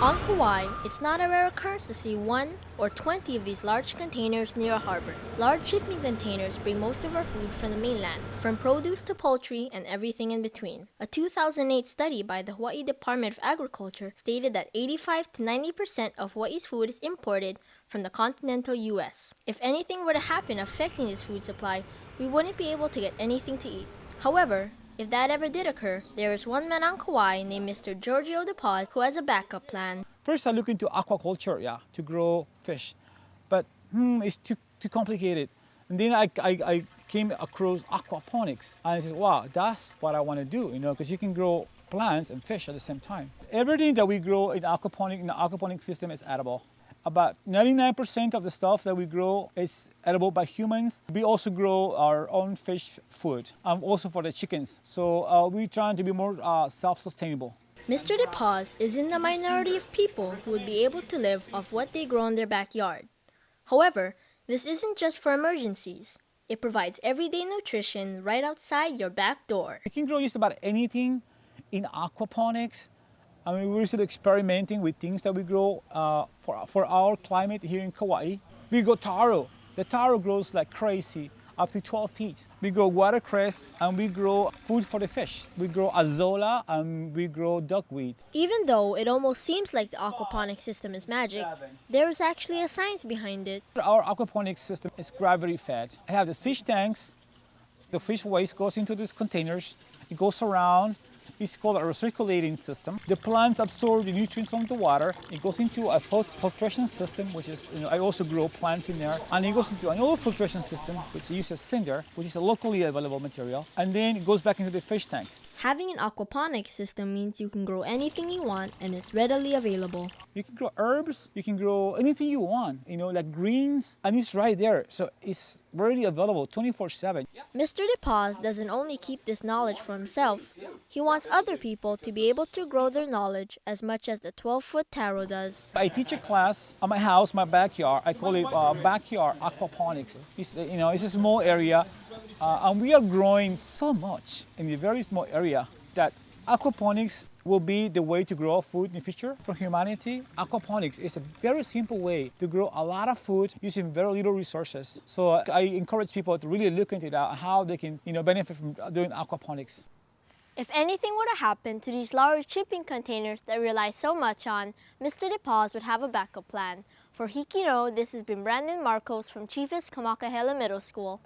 On Kauai, it's not a rare occurrence to see 1 or 20 of these large containers near a harbor. Large shipping containers bring most of our food from the mainland, from produce to poultry and everything in between. A 2008 study by the Hawaii Department of Agriculture stated that 85 to 90% of Hawaii's food is imported from the continental U.S. If anything were to happen affecting this food supply, we wouldn't be able to get anything to eat. However, if that ever did occur, there is one man on Kauai named Mr. Giorgio DePaz who has a backup plan. First, I look into aquaculture, to grow fish, but it's too complicated. And then I came across aquaponics, and I said, wow, that's what I want to do, because you can grow plants and fish at the same time. Everything that we grow in the aquaponic system is edible. About 99% of the stuff that we grow is edible by humans. We also grow our own fish food, also for the chickens. So we're trying to be more self-sustainable. Mr. DePaz is in the minority of people who would be able to live off what they grow in their backyard. However, this isn't just for emergencies. It provides everyday nutrition right outside your back door. You can grow just about anything in aquaponics. We're still experimenting with things that we grow for our climate here in Kauai. We grow taro. The taro grows like crazy, up to 12 feet. We grow watercress, and we grow food for the fish. We grow azolla, and we grow duckweed. Even though it almost seems like the aquaponics system is magic, there is actually a science behind it. Our aquaponics system is gravity fed. I have these fish tanks. The fish waste goes into these containers. It goes around. It's called a recirculating system. The plants absorb the nutrients from the water. It goes into a filtration system, which is, I also grow plants in there. And it goes into another filtration system, which uses cinder, which is a locally available material. And then it goes back into the fish tank. Having an aquaponics system means you can grow anything you want and it's readily available. You can grow herbs, you can grow anything you want, like greens, and it's right there. So it's readily available 24/7. Mr. DePaz doesn't only keep this knowledge for himself, he wants other people to be able to grow their knowledge as much as the 12-foot taro does. I teach a class at my house, my backyard. I call it backyard aquaponics. It's a small area. And we are growing so much in a very small area that aquaponics will be the way to grow food in the future for humanity. Aquaponics is a very simple way to grow a lot of food using very little resources. So I encourage people to really look into that, how they can benefit from doing aquaponics. If anything were to happen to these large shipping containers that we rely so much on, Mr. DePaz would have a backup plan. For HIKI, this has been Brandon Marcos from Chiefess Kamakahelei Middle School.